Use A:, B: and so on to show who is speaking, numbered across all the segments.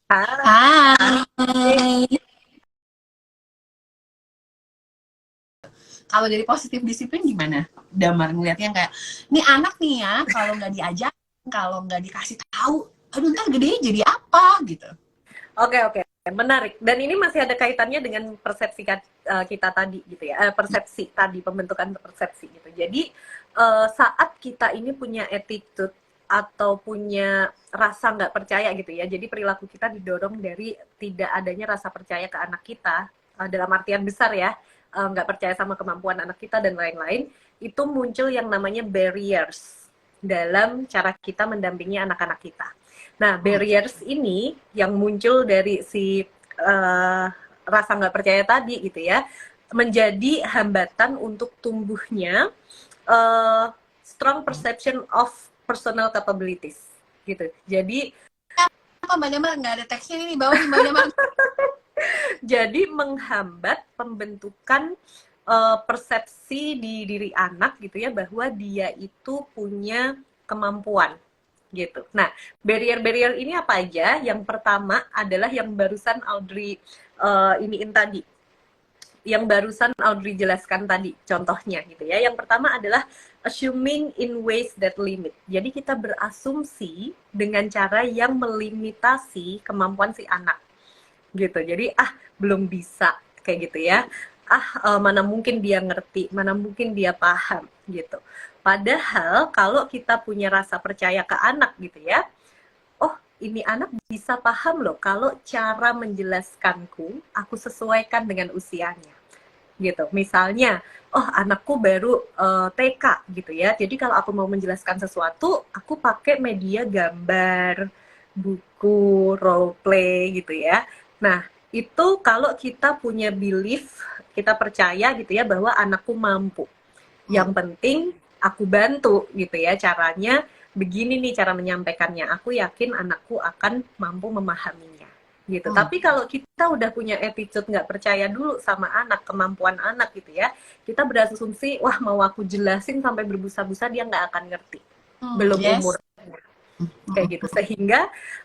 A: Hai.
B: Hai.
A: Kalau dari positif disiplin gimana? Damar ngeliatnya kayak, nih anak nih ya, kalau nggak diajak, kalau nggak dikasih tahu, aduh ntar gede jadi apa gitu.
B: Oke, oke, menarik. Dan ini masih ada kaitannya dengan persepsi kita tadi gitu ya. Persepsi tadi, pembentukan persepsi gitu. Jadi saat kita ini punya attitude atau punya rasa nggak percaya gitu ya. Jadi perilaku kita didorong dari tidak adanya rasa percaya ke anak kita dalam artian besar ya. Nggak percaya sama kemampuan anak kita dan lain-lain. Itu muncul yang namanya barriers dalam cara kita mendampingi anak-anak kita. Nah,
A: Hmm.
B: barriers ini yang muncul dari si rasa nggak percaya tadi gitu ya, menjadi hambatan untuk tumbuhnya uh, strong perception of personal capabilities gitu.
A: Apa Mbak Damar nggak ada teksnya ini di bawah nih Mbak Damar?
B: Jadi menghambat pembentukan persepsi di diri anak gitu ya bahwa dia itu punya kemampuan gitu. Nah, barrier-barrier ini apa aja? Yang pertama adalah yang barusan Audrey iniin tadi, yang barusan Audrey jelaskan tadi, contohnya gitu ya. Yang pertama adalah assuming in ways that limit. Jadi kita berasumsi dengan cara yang melimitasi kemampuan si anak gitu. Jadi belum bisa kayak gitu ya. Mana mungkin dia ngerti, mana mungkin dia paham gitu. Padahal kalau kita punya rasa percaya ke anak gitu ya, oh ini anak bisa paham loh kalau cara menjelaskanku aku sesuaikan dengan usianya gitu. Misalnya, oh anakku baru TK gitu ya. Jadi kalau aku mau menjelaskan sesuatu, aku pakai media gambar, buku, role play gitu ya. Nah, itu kalau kita punya belief, kita percaya gitu ya bahwa anakku mampu. Yang
A: Hmm.
B: penting aku bantu gitu ya caranya. Begini nih cara menyampaikannya. Aku yakin anakku akan mampu memahaminya gitu.
A: Hmm.
B: Tapi kalau kita udah punya attitude nggak percaya dulu sama anak, kemampuan anak gitu ya, kita berasumsi, wah mau aku jelasin sampai berbusa-busa dia nggak akan ngerti.
A: Hmm.
B: Belum umur
A: Yes.
B: kayak
A: Hmm.
B: gitu. Sehingga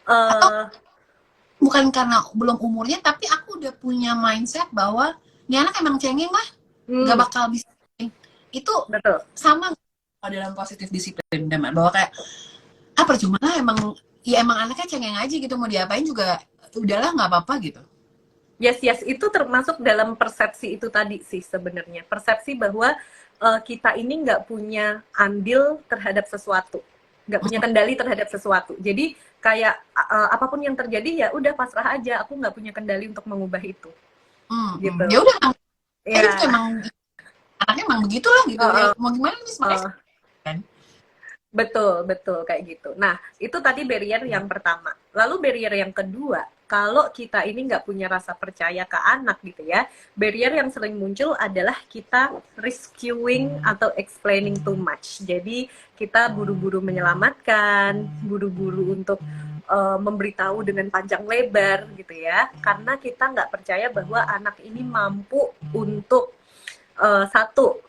A: Atau
B: uh,
A: bukan karena belum umurnya, tapi aku udah punya mindset bahwa ini anak emang cengeng lah, nggak
B: hmm,
A: bakal bisa. Itu
B: betul.
A: sama dalam positif disiplin Damar, bahwa kayak percuma lah, emang ya emang anaknya cengeng aja gitu, mau diapain juga udahlah nggak apa-apa gitu.
B: Yes, yes, itu termasuk dalam persepsi itu tadi sih sebenarnya. Persepsi bahwa kita ini nggak punya andil terhadap sesuatu, nggak punya kendali terhadap sesuatu. Jadi kayak apapun yang terjadi ya udah pasrah aja, aku nggak punya kendali untuk mengubah itu, gitu.
A: Ya udah, itu
B: Ya,
A: emang anaknya emang begitulah gitu ya,
B: uh,
A: mau gimana nih makanya
B: uh,
A: kan.
B: betul, betul kayak gitu. Nah, itu tadi barrier yang pertama. Lalu barrier yang kedua, kalau kita ini nggak punya rasa percaya ke anak gitu ya, barrier yang sering muncul adalah kita rescuing atau explaining too much. Jadi kita buru-buru menyelamatkan, buru-buru untuk memberitahu dengan panjang lebar gitu ya, karena kita nggak percaya bahwa anak ini mampu untuk satu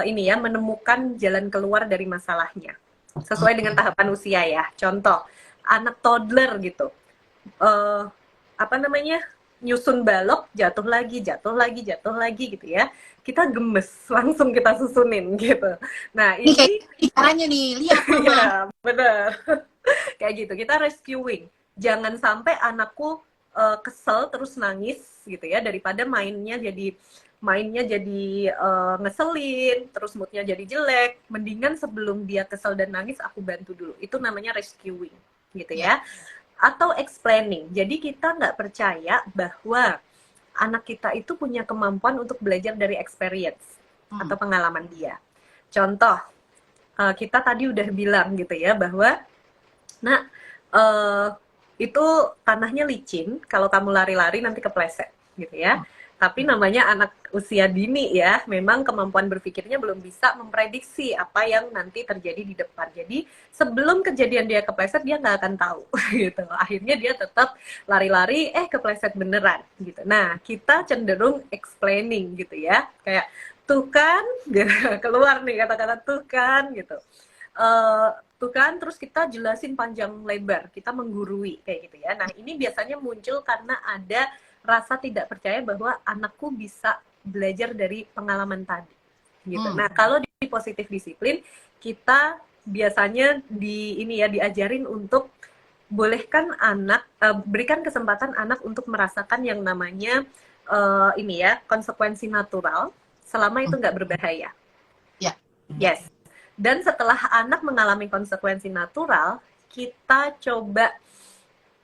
B: ini ya menemukan jalan keluar dari masalahnya sesuai dengan tahapan usia ya. Contoh anak toddler gitu, eh, apa namanya nyusun balok jatuh lagi jatuh lagi jatuh lagi gitu ya, kita gemes langsung kita susunin gitu. Nah
A: Ini kayak
B: ini
A: caranya nih, lihat mama.
B: ya bener kayak gitu kita rescuing, jangan sampai anakku kesel terus nangis gitu ya, daripada mainnya jadi ngeselin terus moodnya jadi jelek, mendingan sebelum dia kesel dan nangis aku bantu dulu, itu namanya rescuing gitu
A: Ya.
B: ya. Atau explaining, jadi kita nggak percaya bahwa anak kita itu punya kemampuan untuk belajar dari experience
A: Hmm.
B: atau pengalaman dia. Contoh, kita tadi udah bilang gitu ya bahwa nah, itu tanahnya licin, kalau kamu lari-lari nanti kepleset gitu ya. Tapi namanya anak usia dini ya, memang kemampuan berpikirnya belum bisa memprediksi apa yang nanti terjadi di depan. Jadi sebelum kejadian dia kepleset dia nggak akan tahu gitu. Akhirnya dia tetap lari-lari, kepleset beneran gitu. Nah kita cenderung explaining gitu ya, kayak tuh kan, gitu. Keluar nih kata-kata tuh kan gitu. tuh kan, terus kita jelasin panjang lebar, kita menggurui kayak gitu ya. Nah, ini biasanya muncul karena ada rasa tidak percaya bahwa anakku bisa belajar dari pengalaman tadi gitu. Nah, kalau di positif disiplin kita biasanya diajarin untuk bolehkan anak, berikan kesempatan anak untuk merasakan yang namanya konsekuensi natural selama itu nggak berbahaya.
A: Ya.
B: Yes. Dan setelah anak mengalami konsekuensi natural, kita coba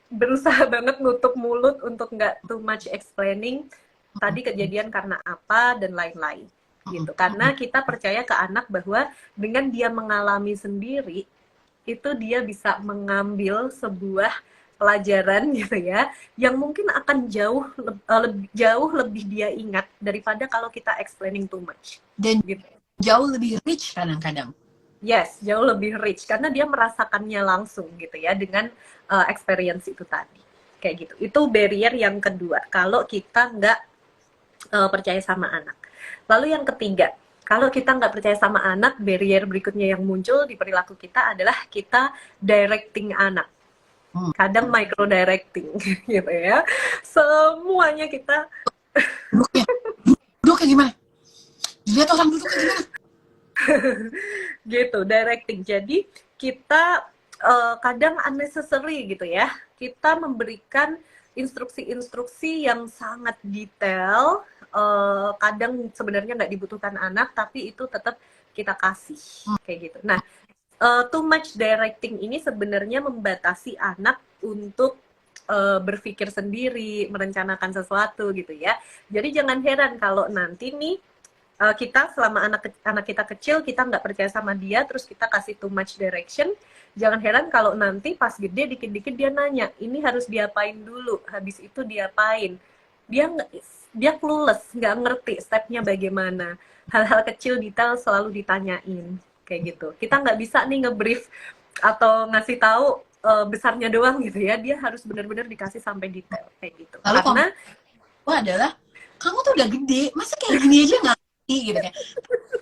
B: berusaha banget nutup mulut untuk nggak too much explaining tadi kejadian karena apa dan lain-lain gitu. Karena kita percaya ke anak bahwa dengan dia mengalami sendiri itu dia bisa mengambil sebuah pelajaran gitu ya, yang mungkin akan jauh lebih dia ingat daripada kalau kita explaining too much.
A: Dan
B: gitu.
A: Jauh lebih rich kadang-kadang.
B: Yes, jauh lebih rich karena dia merasakannya langsung gitu ya dengan experience itu tadi. Kayak gitu. Itu barrier yang kedua kalau kita nggak percaya sama anak. Lalu yang ketiga, kalau kita nggak percaya sama anak, barrier berikutnya yang muncul di perilaku kita adalah kita directing anak. Kadang micro directing gitu ya. Semuanya kita
A: duduknya gimana? Dilihat orang duduknya gimana?
B: gitu, directing. Jadi kita kadang unnecessary gitu ya. Kita memberikan instruksi-instruksi yang sangat detail, kadang sebenarnya nggak dibutuhkan anak, tapi itu tetap kita kasih kayak gitu. Nah, too much directing ini sebenarnya membatasi anak untuk berpikir sendiri, merencanakan sesuatu gitu ya. Jadi jangan heran kalau nanti nih kita selama anak kita kecil kita nggak percaya sama dia, terus kita kasih too much direction. Jangan heran kalau nanti pas gede dikit-dikit dia nanya, ini harus diapain dulu, habis itu diapain. Dia clueless, nggak ngerti stepnya bagaimana. Hal-hal kecil detail selalu ditanyain kayak gitu. Kita nggak bisa nih ngebrief atau ngasih tahu besarnya doang gitu ya. Dia harus benar-benar dikasih sampai detail kayak gitu.
A: Lalu
B: Karena
A: itu adalah kamu tuh udah gede, masa kayak gini aja nggak ngerti gitu kan?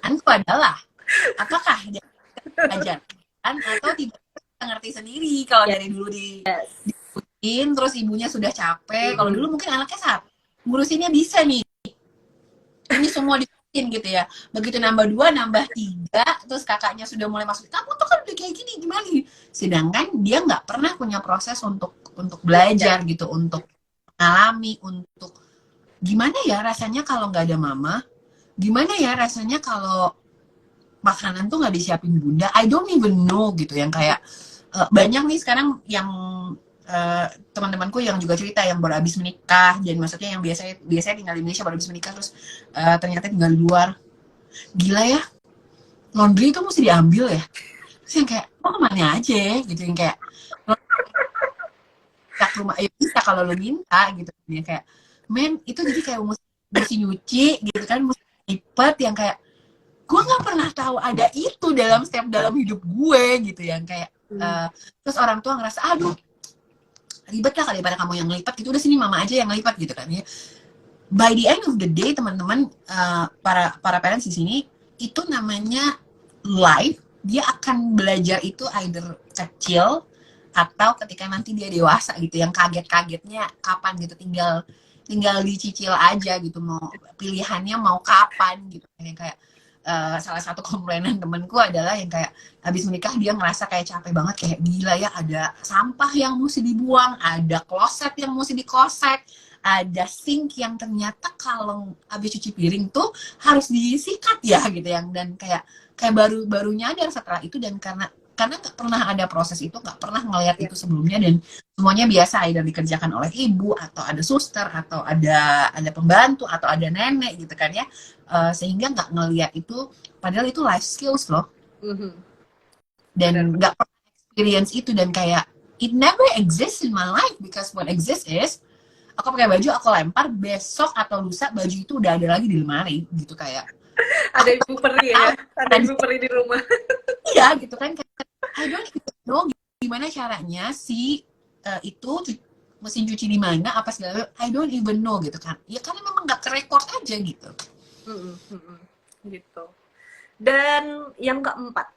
A: Anku adalah apakah dia ajarkan atau tidak ngerti sendiri kalau dari dulu diikutin, terus ibunya sudah capek. Kalau dulu mungkin anaknya ngurusinnya bisa nih, ini semua dibikin gitu ya. Begitu nambah 2, nambah 3, terus kakaknya sudah mulai masuk, kamu tuh kan udah kayak gini gimana nih? Sedangkan dia nggak pernah punya proses untuk belajar gitu, untuk mengalami, untuk gimana ya rasanya kalau nggak ada mama, gimana ya rasanya kalau makanan tuh nggak disiapin bunda. I don't even know gitu. Yang kayak banyak nih sekarang yang teman-temanku yang juga cerita yang baru habis menikah, dan maksudnya yang biasanya tinggal di Indonesia baru habis menikah terus ternyata tinggal di luar. Gila ya, laundry itu mesti diambil ya. Terus yang kayak mau kemana aja gitu, yang kayak ke rumah ya bisa kalau lo minta gitu. Yang kayak men itu jadi kayak mesti nyuci gitu kan, mesti lipat, yang kayak gue nggak pernah tahu ada itu dalam hidup gue gitu, yang kayak terus orang tua ngerasa aduh ribet lah kali pada kamu yang lipat gitu, udah sini mama aja yang lipat gitu kan ya. By the end of the day teman-teman, para parents di sini itu namanya life, dia akan belajar itu either kecil atau ketika nanti dia dewasa gitu, yang kagetnya kapan gitu, tinggal dicicil aja gitu, mau pilihannya mau kapan gitu. Yang kayak salah satu komplainan temenku adalah yang kayak habis menikah dia ngerasa kayak capek banget, kayak gila ya, ada sampah yang mesti dibuang, ada kloset yang mesti dikosek, ada sink yang ternyata kalau habis cuci piring tuh harus disikat ya gitu, yang dan kayak baru nyadar setelah itu. Dan karena nggak pernah ada proses itu, nggak pernah ngelihat itu sebelumnya, dan semuanya biasa either dikerjakan oleh ibu atau ada suster atau ada pembantu atau ada nenek gitu kan ya, sehingga nggak ngelihat itu, padahal itu life skills loh, dan nggak pernah experience itu, dan kayak it never exists in my life, because what exists is aku pakai baju, aku lempar, besok atau lusa baju itu udah ada lagi di lemari gitu, kayak
B: ada ibu peri ya, ada ibu peri di rumah.
A: Iya gitu kan, I don't even know gimana caranya si itu mesin cuci di mana apa segala, I don't even know gitu kan ya, karena memang nggak kerekord aja gitu.
B: Gitu. Dan yang keempat,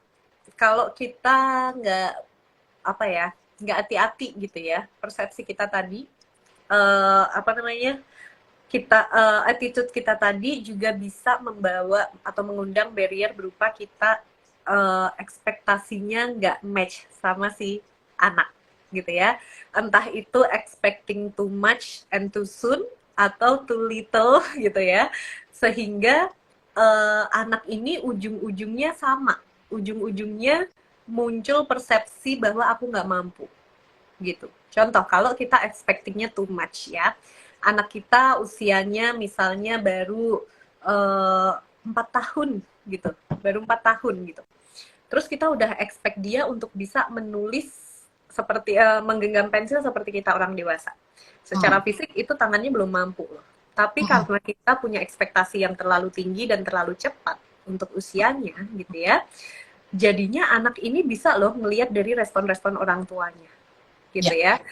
B: kalau kita nggak apa ya, nggak hati-hati gitu ya, persepsi kita tadi, apa namanya, kita attitude kita tadi juga bisa membawa atau mengundang barrier berupa kita ekspektasinya nggak match sama si anak gitu ya, entah itu expecting too much and too soon atau too little gitu ya, sehingga anak ini ujung-ujungnya sama, ujung-ujungnya muncul persepsi bahwa aku nggak mampu gitu. Contoh, kalau kita expectingnya too much ya, anak kita usianya misalnya baru 4 tahun gitu, baru 4 tahun gitu. Terus kita udah expect dia untuk bisa menulis seperti menggenggam pensil seperti kita orang dewasa. Secara fisik itu tangannya belum mampu loh. Tapi karena kita punya ekspektasi yang terlalu tinggi dan terlalu cepat untuk usianya gitu ya, jadinya anak ini bisa loh melihat dari respon-respon orang tuanya gitu ya.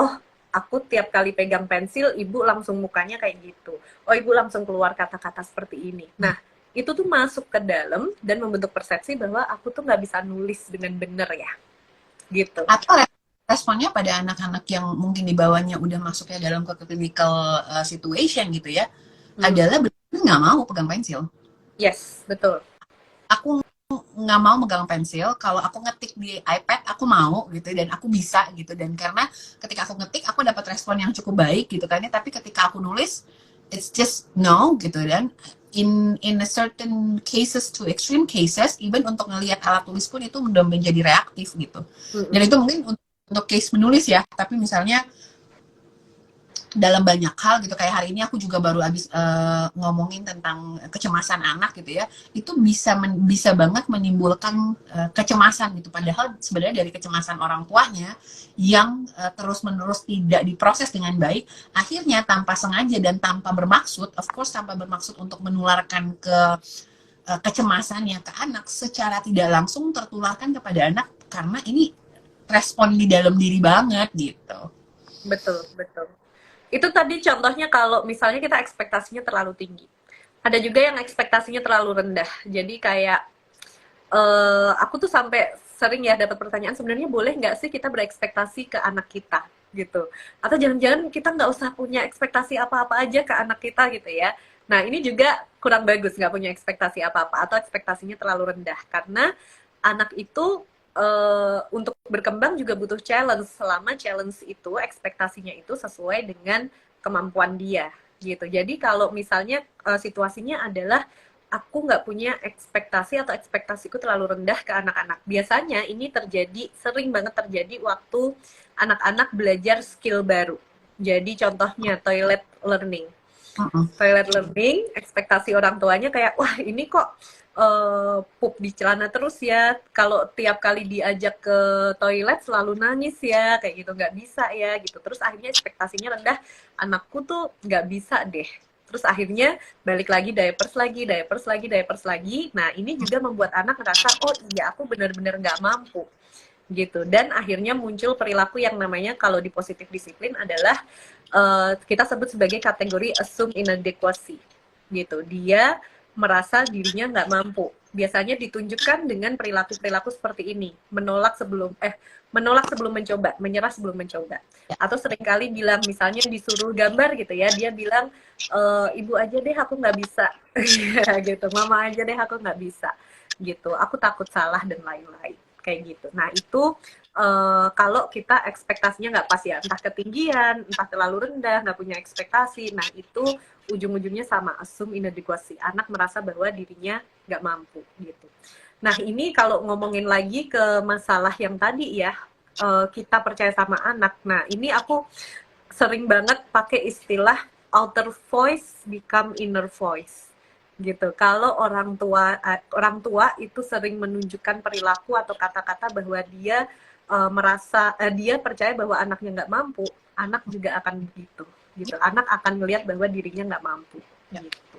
B: Oh, aku tiap kali pegang pensil, ibu langsung mukanya kayak gitu. Oh, ibu langsung keluar kata-kata seperti ini. Nah, itu tuh masuk ke dalam dan membentuk persepsi bahwa aku tuh nggak bisa nulis dengan benar ya, gitu.
A: Atau responnya pada anak-anak yang mungkin di bawahnya udah masuknya dalam ke clinical situation gitu ya, adalah benar nggak mau pegang pensil.
B: Yes, betul.
A: Aku nggak mau megang pensil, kalau aku ngetik di iPad aku mau gitu dan aku bisa gitu, dan karena ketika aku ngetik aku dapat respon yang cukup baik gitu kan ya, tapi ketika aku nulis it's just no gitu. Dan in a certain cases to extreme cases, even untuk ngelihat alat tulis pun itu udah menjadi reaktif gitu. Dan itu mungkin untuk case menulis ya, tapi misalnya dalam banyak hal gitu, kayak hari ini aku juga baru habis ngomongin tentang kecemasan anak gitu ya, itu bisa banget menimbulkan kecemasan gitu, padahal sebenarnya dari kecemasan orang tuanya yang terus-menerus tidak diproses dengan baik, akhirnya tanpa sengaja dan tanpa bermaksud, of course tanpa bermaksud untuk menularkan kecemasannya ke anak, secara tidak langsung tertularkan kepada anak karena ini respon di dalam diri banget gitu.
B: Betul, betul. Itu tadi contohnya kalau misalnya kita ekspektasinya terlalu tinggi. Ada juga yang ekspektasinya terlalu rendah. Jadi kayak aku tuh sampai sering ya dapat pertanyaan, sebenarnya boleh nggak sih kita berekspektasi ke anak kita gitu? Atau jangan-jangan kita nggak usah punya ekspektasi apa-apa aja ke anak kita gitu ya. Nah ini juga kurang bagus, nggak punya ekspektasi apa-apa atau ekspektasinya terlalu rendah. Karena anak itu untuk berkembang juga butuh challenge, selama challenge itu ekspektasinya itu sesuai dengan kemampuan dia gitu. Jadi kalau misalnya situasinya adalah aku nggak punya ekspektasi atau ekspektasiku terlalu rendah ke anak-anak, biasanya ini sering banget terjadi waktu anak-anak belajar skill baru. Jadi contohnya toilet learning. Toilet learning, ekspektasi orang tuanya kayak, wah ini kok pup di celana terus ya, kalau tiap kali diajak ke toilet selalu nangis ya, kayak gitu, nggak bisa ya gitu. Terus akhirnya ekspektasinya rendah, anakku tuh nggak bisa deh. Terus akhirnya balik lagi diapers lagi. Nah ini juga membuat anak ngerasa, oh iya aku benar-benar nggak mampu gitu. Dan akhirnya muncul perilaku yang namanya kalau di positif disiplin adalah kita sebut sebagai kategori assume inadequacy gitu. Dia merasa dirinya nggak mampu. Biasanya ditunjukkan dengan perilaku-perilaku seperti ini, menolak sebelum mencoba, menyerah sebelum mencoba. Atau seringkali bilang, misalnya disuruh gambar gitu ya, dia bilang, ibu aja deh aku nggak bisa, gitu, mama aja deh aku nggak bisa, gitu, aku takut salah dan lain-lain, kayak gitu. Nah itu kalau kita ekspektasinya nggak pas ya, entah ketinggian, entah terlalu rendah, nggak punya ekspektasi, nah itu ujung-ujungnya sama, assume inadequacy. Anak merasa bahwa dirinya nggak mampu gitu. Nah ini kalau ngomongin lagi ke masalah yang tadi ya, kita percaya sama anak. Nah ini aku sering banget pakai istilah outer voice become inner voice gitu. Kalau orang tua itu sering menunjukkan perilaku atau kata-kata bahwa dia dia percaya bahwa anaknya nggak mampu, anak juga akan begitu gitu. Anak akan melihat bahwa dirinya nggak mampu gitu.